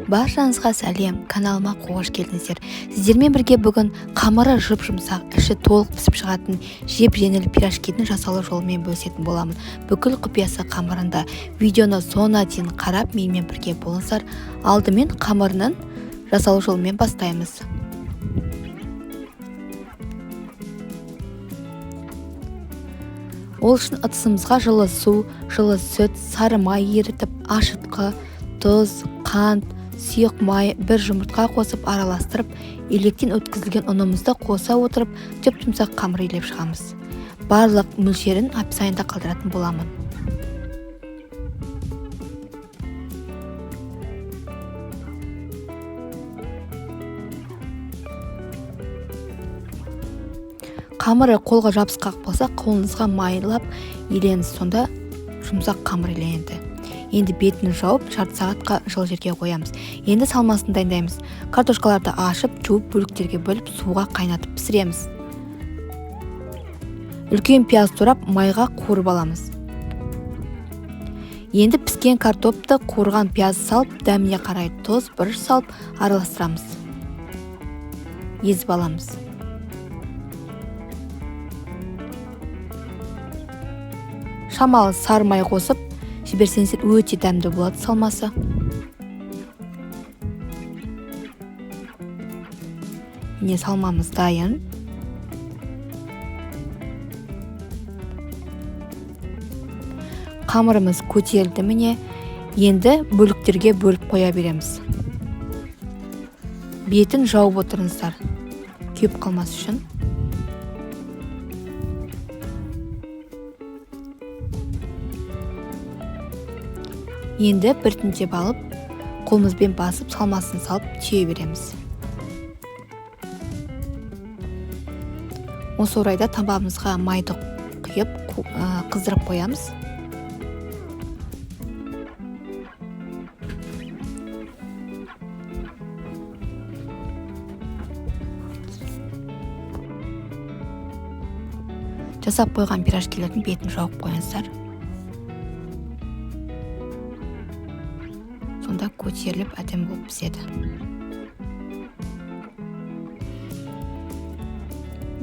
Баршаңызға сәлем, каналыма қош келдіңіздер. Сіздермен бірге бүгін қамыры жып-жұмсақ, іші толық пісіп шығатын жеп-жеңіл пирожкидің жасалу жолымен бөлісетін боламын. Бүкіл құпиясы қамырында. Видеоны соңына дейін қарап, менімен бірге болыңыздар. Алдымен қамырының жасалу жолымен бастаймыз. Ол үшін ыдысымызға жылы су, жылы сүт, сары май ерітіп, ашытқы, тұз, қант, сұйық май, бір жұмыртқа қосып араластырып, електен өткізілген ұнымызды қоса отырып, жып-жұмсақ қамыр илеп шығамыз. Барлық мөлшерін описаниеда қалдыратын боламын. Қамыры қолға жабысқақ болса, қолыңызға майлап иленіңіз, сонда жұмсақ қамыр иленеді. Енді бетін жауып, жарты сағатқа жылы жерге қоямыз. Енді салмасын дайындаймыз. Картошкаларды ашып, жуып, бөліктерге бөліп, суға қайнатып пісіреміз. Үлкен пияз турап, майға қуырып аламыз. Енді піскен картопты қуырған пияз салып, дәміне қарай тұз, бұрыш салып, араластырамыз. Езіп аламыз. Шамалы сары май қосып, жіберсеңіздер өте дәмді болады салмасы. Міне салмамыз дайын. Қамырымыз көтерілді міне. Енді бөліктерге бөліп қоя береміз. Бетін жауып отырыңыздар, күйіп қалмас үшін. Енді біртіндеп алып, қолымызбен басып, салмасын салып, түйе береміз. Осы орайда табағымызға майды құйып, қыздырып қоямыз. Жасап қойған пирожкилердің бетін жауып қойыңыздар. Сонда көтеріліп әдемі болып піседі.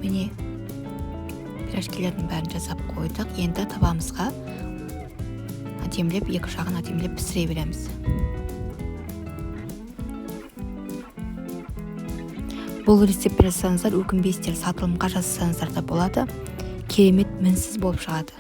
Міне пирожкилердің бәрін жасап қойдық. Енді табағымызға әдемілеп, екі жағын әдемілеп пісіре береміз. Бұл рецептті жасаңыздар, өкінбейсіздер, сатылымға жасасаңыздар да болады. Керемет мінсіз болып шығады.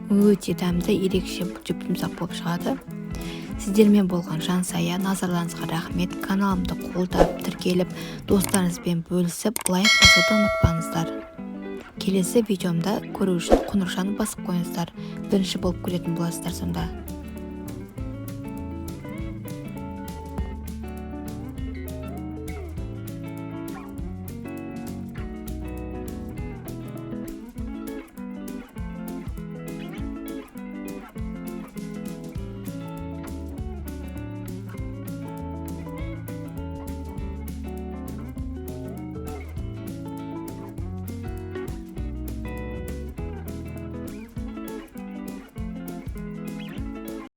Өте дәмді, ерекше жып-жұмсақ болып шығады. Сіздермен болған жансая, назарларыңызға рахмет. Каналымды қолдап, тіркеліп, достарыңызбен бөлісіп, лайк басуды ұмытпаңыздар. Келесі видеомда көру үшін қоңырауды басып қойыңыздар. Бірінші болып көретін боласыздар сонда.